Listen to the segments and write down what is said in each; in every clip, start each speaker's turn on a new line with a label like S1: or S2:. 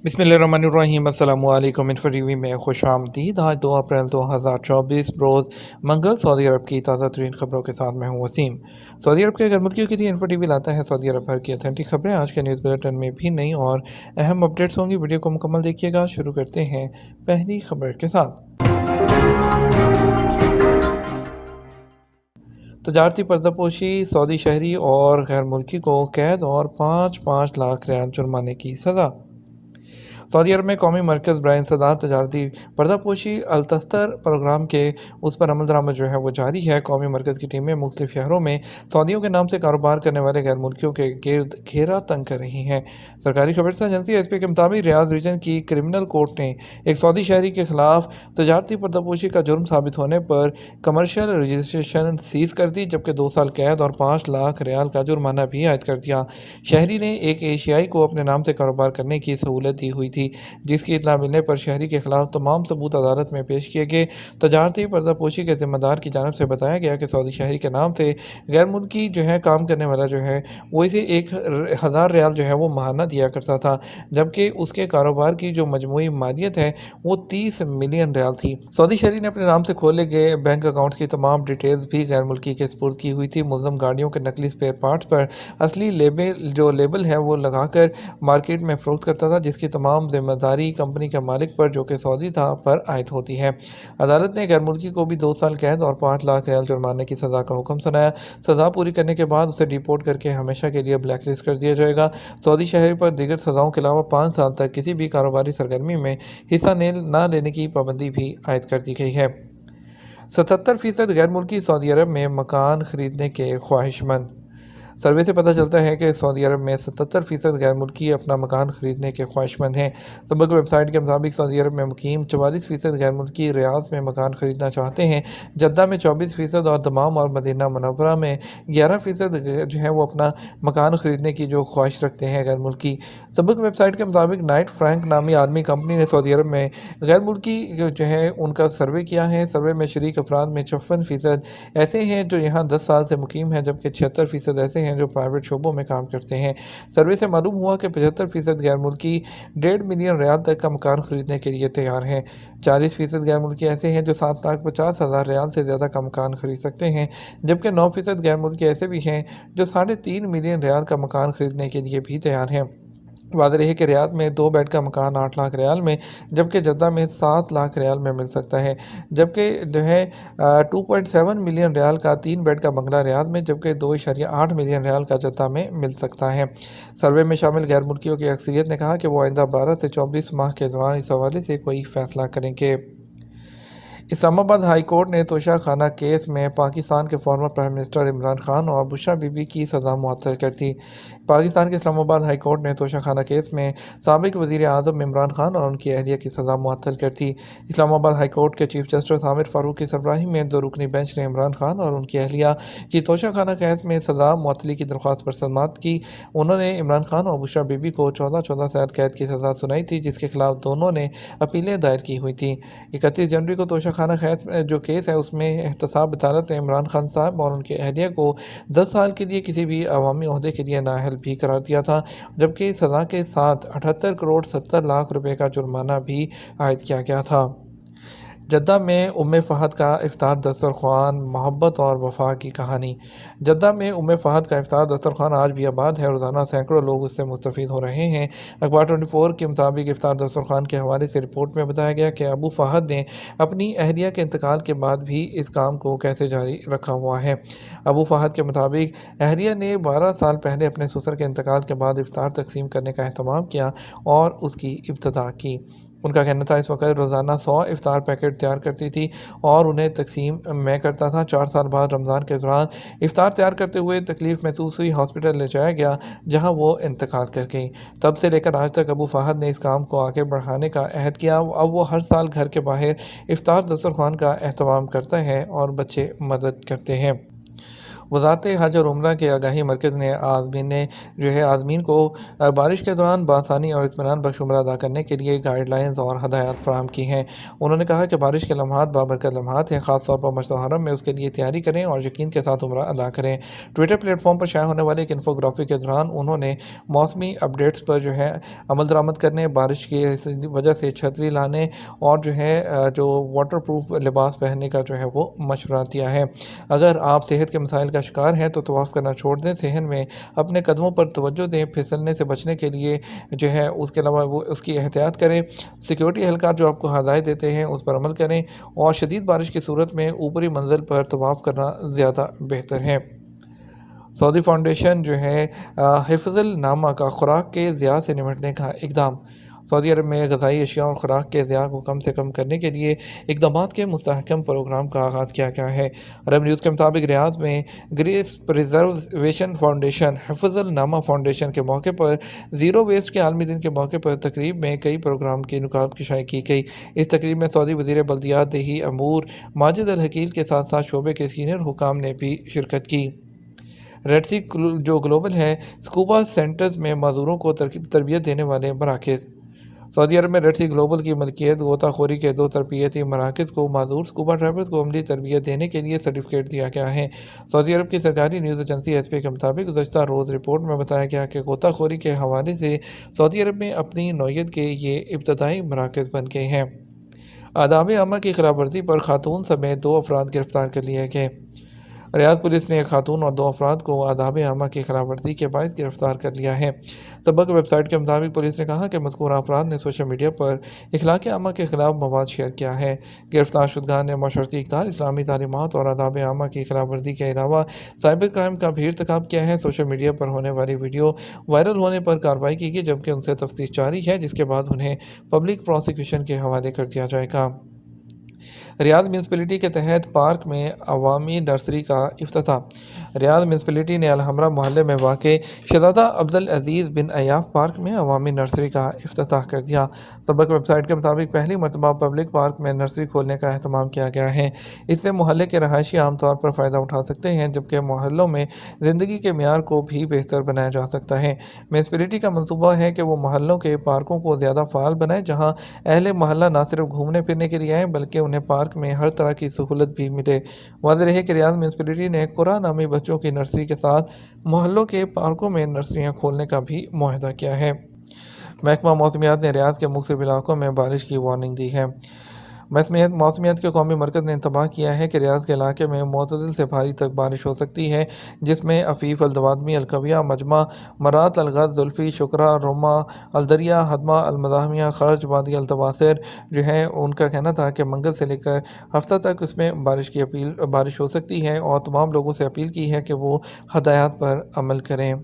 S1: बिस्मिल्लाहिर्रहमानिर्रहीम। अस्सलामु अलैकुम। इन्फो टीवी में खुश आमदीद। आज 2 अप्रैल 2024 रोज़ मंगल सऊदी अरब की ताज़ा तरीन खबरों के साथ मैं हूँ वसीम। सऊदी अरब के गैरमुल्कियों के लिए इन्फो टीवी लाता है सऊदी अरब भर की ऑथेंटिक खबरें। आज के न्यूज़ बुलेटिन में भी नई और अहम अपडेट्स होंगी। वीडियो को मुकम्मल देखिएगा। शुरू करते हैं पहली खबर के साथ। तजारती पर्दापोशी, सऊदी शहरी और गैर मुल्की को कैद और 5-5 लाख रियाल जुर्माने की सज़ा। सऊदी अरब में कौमी मरकज़ बराए इंसदाद तजारती पर्दापोशी अलतस्तर प्रोग्राम के उस पर अमल दरामद जो है वो जारी है। कौमी मरकज़ की टीमें मुख्तलिफ शहरों में सऊदियों के नाम से कारोबार करने वाले गैर मुल्कियों के गिर्द घेरा तंग कर रही हैं। सरकारी खबर एजेंसी एस पी के मुताबिक रियाज रीजन की क्रिमिनल कोर्ट ने एक सऊदी शहरी के खिलाफ तजारती पर्दापोशी का जुर्म साबित होने पर कमर्शियल रजिस्ट्रेशन सीज कर दी, जबकि 2 साल कैद और 5 लाख रियाल का जुर्माना भी आयद कर दिया। शहरी ने एक एशियाई को अपने नाम से कारोबार करने की सहूलत दी हुई थी, जिसकी इत्तला मिलने पर शहरी के खिलाफ तमाम सबूत अदालत में पेश किए गए। तजारती पर्दापोशी के जिम्मेदार की जानब से बताया गया कि सऊदी शहरी के नाम से गैर मुल्की जो है काम करने वाला जो है वो इसे 1000 रियाल जो है वो माहाना दिया करता था, जबकि उसके कारोबार की जो मजमूई मालियत है वो 30 मिलियन रियाल थी। सऊदी शहरी ने अपने नाम से खोले गए बैंक अकाउंट्स की तमाम डिटेल्स भी गैर मुल्की के सपुर्द की हुई थी। मुल्ज़म गाड़ियों के नकली स्पेयर पार्ट्स पर असली लेबल है वो लगाकर मार्केट में फरोख्त करता था, जिसकी तमाम जिम्मेदारी कंपनी के मालिक पर, जो कि सऊदी था, पर आयद होती है। अदालत ने गैर मुल्की को भी 2 साल कैद और 5 लाख रियाल जुर्माने की सज़ा का हुक्म सुनाया। सज़ा पूरी करने के बाद उसे डिपोर्ट करके हमेशा के लिए ब्लैक लिस्ट कर दिया जाएगा। सऊदी शहरी पर दीगर सज़ाओं के अलावा 5 साल तक किसी भी कारोबारी सरगर्मी में हिस्सा न लेने की पाबंदी भी आयद कर दी गई है। 77% गैर मुल्की सऊदी अरब में मकान खरीदने के ख्वाहिशमंद। सर्वे से पता चलता है कि सऊदी अरब में 77% गैर मुल्की अपना मकान खरीदने के ख्वाहिशमंद हैं। सबक वेबसाइट के मुताबिक सऊदी अरब में मुकीम 44% गैर मुल्की रियाद में मकान खरीदना चाहते हैं, जद्दा में 24% और दमाम और मदीना मुनव्वरा में 11% जो है वो अपना मकान खरीदने की जो ख्वाहिश रखते हैं गैर मुल्की। सबक वेबसाइट के मुताबिक नाइट फ्रैंक नामी आदमी कंपनी ने सऊदी अरब में गैर मुल्की जो है उनका सर्वे किया है। सर्वे में शरीक अफराद में 56% ऐसे हैं जो यहाँ 10 साल से मुकीम हैं, जबकि 76% ऐसे हैं जो प्राइवेट शोबों में काम करते हैं। सर्वे से मालूम हुआ कि 75% गैर मुल्की 1.5 मिलियन रियाल तक का मकान खरीदने के लिए तैयार हैं। 40% गैर मुल्की ऐसे हैं जो 7,50,000 रियाल से ज़्यादा का मकान खरीद सकते हैं, जबकि 9% गैर मुल्की ऐसे भी हैं जो 3.5 मिलियन रियाल का मकान खरीदने के लिए भी तैयार हैं। वाज़ेह है कि रियाद में 2 बेड का मकान 8 लाख रियाल में, जबकि जद्दा में 7 लाख रियाल में मिल सकता है, जबकि जो है 2.7 मिलियन रियाल का 3 बेड का बंगला रियाद में, जबकि 2.8 मिलियन रियाल का जद्दा में मिल सकता है। सर्वे में शामिल गैर मुल्कियों की अक्सरियत ने कहा कि वो आइंदा 12 से 24 माह के दौरान इस हवाले से कोई फैसला करेंगे। इस्लामाबाद हाई कोर्ट ने तोशा खाना केस में पाकिस्तान के former prime minister Imran Khan और बुशरा बीबी की सज़ा मुअत्तल कर दी। पाकिस्तान के इस्लामाबाद हाई कोर्ट ने तोशा खाना केस में साबिक वज़ीर आज़म इमरान खान और उनकी अहलिया की सज़ा मुअत्तल कर दी। इस्लामाबाद हाई कोर्ट के चीफ जस्टिस आमिर फारूक की सरबराही में 2 रुकनी बेंच ने इमरान खान और उनकी अहलिया की तोशा खाना केस में सज़ा मुअत्तली की दरख्वास्त पर समाअत की। उन्होंने इमरान खान और बुशरा बीबी को 14 साल कैद की सज़ा सुनाई थी, जिसके खिलाफ दोनों ने अपीलें दायर की हुई थी। 31 जनवरी को तोशा खाना जो केस है उसमें एहतसाब अदालत ने इमरान खान साहब और उनके अहलिया को 10 साल के लिए किसी भी अवामी ओहदे के लिए नाअहल भी करार दिया था, जबकि सज़ा के साथ 78 करोड़ 70 लाख रुपए का जुर्माना भी आयद किया गया था। जद्दा में उम्मे फ़हद का इफ्तार दस्तरख़्वान, मोहब्बत और वफ़ा की कहानी। जद्दा में उम्मे फ़हद का इफ्तार दस्तरख़्वान आज भी आबाद है। रोज़ाना सैकड़ों लोग उससे मुस्तफ़ीद हो रहे हैं। अखबार 24 के मुताबिक इफ्तार दस्तरख़्वान के हवाले से रिपोर्ट में बताया गया कि अबू फ़हद ने अपनी अहलिया के इंतकाल के बाद भी इस काम को कैसे जारी रखा हुआ है। अबू फ़हद के मुताबिक अहलिया ने 12 साल पहले अपने ससुर के इंतकाल के बाद इफ्तार तकसीम करने का अहतमाम किया और उसकी इब्तदा की। उनका कहना था इस वक्त रोज़ाना 100 इफ्तार पैकेट तैयार करती थी और उन्हें तकसीम मैं करता था। 4 साल बाद रमज़ान के दौरान इफ्तार तैयार करते हुए तकलीफ़ महसूस हुई, हॉस्पिटल ले जाया गया, जहां वो इंतकाल कर गई। तब से लेकर आज तक अबू फ़हद ने इस काम को आगे बढ़ाने का अहद किया। अब वो हर साल घर के बाहर इफ्तार दस्तरख़्वान का एहतमाम करता है और बच्चे मदद करते हैं। वज़ारत हज और उम्रा के आगाही मरकज़ ने आज़मीन को बारिश के दौरान बआसानी और इत्मीनान बख्श उम्रा अदा करने के लिए गाइडलाइंस और हदायत फराहम की हैं। उन्होंने कहा कि बारिश के लम्हात बाबरकत लम्हात हैं, ख़ास तौर पर मस्जिद हरम में उसके लिए तैयारी करें और यकीन के साथ उम्रा अदा करें। ट्विटर प्लेटफॉर्म पर शाया होने वाले एक इन्फोग्राफी के दौरान उन्होंने मौसमी अपडेट्स पर अमल दरामद करने, बारिश की वजह से छतरी लाने और जो वाटर प्रूफ लिबास पहनने का वो मशवरा दिया है। अगर आप सेहत के मसाइल का शिकार हैं तो तवाफ़ करना छोड़ दें, सहन में अपने कदमों पर तवज्जो दें, फिसलने से बचने के लिए उसके अलावा वो उसकी एहतियात करें। सिक्योरिटी एहलकार जो आपको हदायत देते हैं उस पर अमल करें और शदीद बारिश की सूरत में ऊपरी मंजिल पर तवाफ़ करना ज़्यादा बेहतर है। सऊदी फाउंडेशन हिफ्ज़ुल नामा का खुराक के ज़िया से निपटने का इक़दाम। सऊदी अरब में ग़िज़ाई अशिया और खुराक के ज़िया को कम से कम करने के लिए इक़दामात के मुस्तहकम प्रोग्राम का आगाज़ किया गया है। अरब न्यूज़ के मुताबिक रियाद में ग्रेस प्रिजर्वेशन फाउंडेशन हिफ्ज़ुल नामा फाउंडेशन के मौके पर ज़ीरो वेस्ट के आलमी दिन के मौके पर तकरीब में कई प्रोग्राम की नुकात की की गई। इस तकरीब में सऊदी वज़ीर बल्दियात देही अमूर माजिद अल हकील के साथ साथ शोबे के सीनियर हुकाम ने भी शिरकत की। रेड सी जो ग्लोबल है स्कूबा सेंटर्स में माजूरों को तरबियत देने वाले मराकज़। सऊदी अरब में रेड सी ग्लोबल की मलकियत गोताखोरी के 2 तरबियती मराकज़ को माजूर स्कूबा ड्राइवर्स को अमली तरबियत देने के लिए सर्टिफिकेट दिया गया है। सऊदी अरब की सरकारी न्यूज़ एजेंसी एसपी के मुताबिक गुज़श्ता रोज़ रिपोर्ट में बताया गया कि गोताखोरी के हवाले से सऊदी अरब में अपनी नौयत के ये इब्तदाई मराकज़ बन गए हैं। आदाब आमा की खिलाफ वर्जी पर खातून समेत 2 अफराद गिरफ्तार कर लिए गए। रियाद पुलिस ने एक खातून और 2 अफराद को आदाब आमा की खिलाफ वर्जी के बायस गिरफ्तार कर लिया है। सबक वेबसाइट के मुताबिक पुलिस ने कहा कि मज़कूरा अफराद ने सोशल मीडिया पर इखलाक़ आमा के खिलाफ मवाद शेयर किया है। गिरफ्तार शुदगान ने माशरती इक़दार, इस्लामी तालीमात और आदाब आमा की खिलाफ वर्जी के अलावा साइबर क्राइम का भी इर्तिकाब किया है। सोशल मीडिया पर होने वाली वीडियो वायरल होने पर कार्रवाई की गई, जबकि उनसे तफ्तीश जारी है, जिसके बाद उन्हें पब्लिक प्रोसिक्यूशन के हवाले कर दिया जाएगा। रियाद म्यूनसिपलिटी के तहत पार्क में अवामी नर्सरी का इफ्तिताह। रियाद म्यूनसिपलिटी ने अलहमरा मोहल्ले में वाक़ शहज़ादा अब्दुल अज़ीज़ बिन अय्याफ पार्क में अवामी नर्सरी का इफ्तिताह कर दिया। सबक वेबसाइट के मुताबिक पहली मरतबा पब्लिक पार्क में नर्सरी खोलने का अहतमाम किया गया है। इससे मोहल्ले के रहायशी आमतौर पर फ़ायदा उठा सकते हैं, जबकि मोहल्लों में ज़िंदगी के मेयार को भी बेहतर बनाया जा सकता है। म्यूनसिपलिटी का मनसूबा है कि वो मोहल्लों के पार्कों को ज़्यादा फ़ाल बनाए, जहाँ अहले मोहल्ला न सिर्फ घूमने फिरने के लिए आएँ बल्कि उन्हें पार्क में हर तरह की सहूलत भी मिले। वाज़ेह रहे कि रियाद म्यूनसिपलिटी ने कुरा नामी बच्चों की नर्सरी के साथ मोहल्लों के पार्कों में नर्सरियाँ खोलने का भी मुआहदा किया है। महकमा मौसमियात ने रियाद के मुख्तलिफ इलाकों में बारिश की वार्निंग दी है। मौसमियात के कौमी मरकज़ ने इंतबाह किया है कि रियाद के इलाके में मुतदिल से भारी तक बारिश हो सकती है, जिसमें अफीफ, अलदवादमी, अलकविया, मजमा, मरात, अलगज़, जुल्फ़ी, शुक्रा, रोमा, अलदरिया, हदमा, अलमदामिया, खर्ज, वादी अलतवासिर उनका कहना था कि मंगल से लेकर हफ्ता तक उसमें बारिश हो सकती है और तमाम लोगों से अपील की है कि वो हदायत पर अमल करें।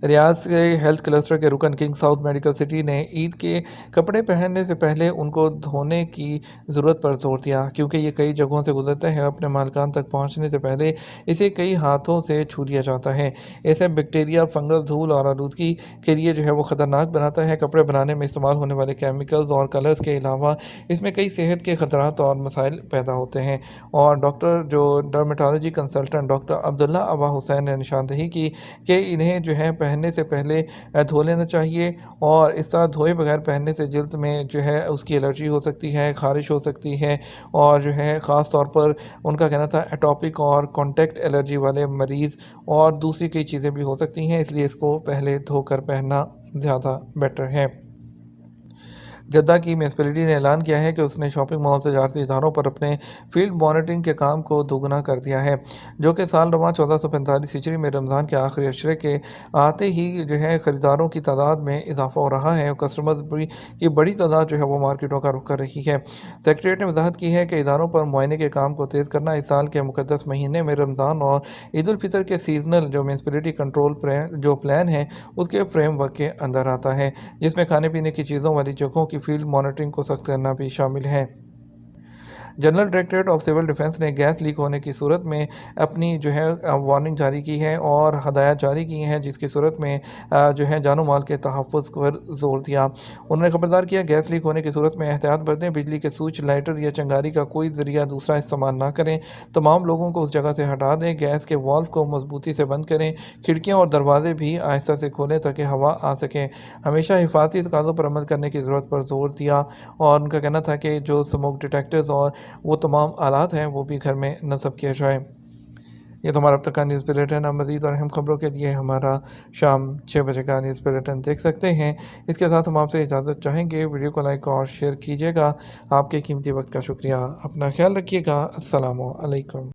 S1: रियाद के हेल्थ क्लस्टर के रुकन किंग साउथ मेडिकल सिटी ने ईद के कपड़े पहनने से पहले उनको धोने की ज़रूरत पर जोर दिया, क्योंकि ये कई जगहों से गुजरते हैं। अपने मालिकान तक पहुंचने से पहले इसे कई हाथों से छू लिया जाता है। ऐसे बैक्टीरिया, फंगस, धूल और आलूदगी के लिए वो ख़तरनाक बनाता है। कपड़े बनाने में इस्तेमाल होने वाले केमिकल्स और कलर्स के अलावा इसमें कई सेहत के ख़तरात और मसाइल पैदा होते हैं। और डर्मेटोलॉजी कंसल्टेंट डॉक्टर अब्दुल्ला अबा हुसैन ने निशानदही की कि इन्हें पहनने से पहले धो लेना चाहिए, और इस तरह धोए बगैर पहनने से जल्द में उसकी एलर्जी हो सकती है, ख़ारिश हो सकती है, और ख़ास तौर पर उनका कहना था एटॉपिक और कॉन्टैक्ट एलर्जी वाले मरीज़ और दूसरी कई चीज़ें भी हो सकती हैं, इसलिए इसको पहले धोकर पहनना ज़्यादा बेटर है। जद्दा की म्यूनसिपलिटी ने ऐलान किया है कि उसने शॉपिंग मॉल, तजारती इदारों पर अपने फील्ड मॉनिटरिंग के काम को दोगुना कर दिया है, जो कि साल रवां 1445 हिजरी में रमज़ान के आखिरी अशरे के आते ही ख़रीदारों की तादाद में इजाफा हो रहा है और कस्टमर्स की बड़ी तादाद वो मार्केटों का रुख कर रही है। सेक्रेटरीट ने वजाहत की है कि इदारों पर मुआयने के काम को तेज़ करना इस साल के मुक़द्दस महीने में रमज़ान और ईद उल फितर के सीजनल म्यूनसिपलिटी कंट्रोल प्लान है उसके फ्रेमवर्क के अंदर आता है, जिसमें खाने पीने की चीज़ों वाली जगहों की फील्ड मॉनिटरिंग को सख्त करना भी शामिल है। General Directorate of Civil Defence ने गैस लीक होने की सूरत में अपनी जो है वार्निंग जारी की है और हदायत जारी की हैं, जिसकी सूरत में जो है जानो माल के तहफ़्फ़ुज़ पर जोर दिया। उन्होंने खबरदार किया, गैस लीक होने की सूरत में एहतियात बरतें, बिजली के स्विच, लाइटर या चिंगारी का कोई ज़रिया दूसरा इस्तेमाल ना करें, तमाम लोगों को उस जगह से हटा दें, गैस के वाल्व को मजबूती से बंद करें, खिड़कियाँ और दरवाजे भी आहिस्ता से खोलें ताकि हवा आ सके। हमेशा हिफाजती तकाज़ों पर अमल करने की ज़रूरत पर जोर दिया और उनका कहना था कि जो स्मोक डिटेक्टर्स और वो तमाम आलात हैं वो भी घर में नस्ब किया जाए। ये तो हमारा अब तक का न्यूज़ बुलेटिन है। मज़ीद और अहम खबरों के लिए हमारा शाम 6 बजे का न्यूज़ बुलेटिन देख सकते हैं। इसके साथ हम आपसे इजाज़त चाहेंगे। वीडियो को लाइक और शेयर कीजिएगा। आपके कीमती वक्त का शुक्रिया। अपना ख्याल रखिएगा। अस्सलामु अलैकुम।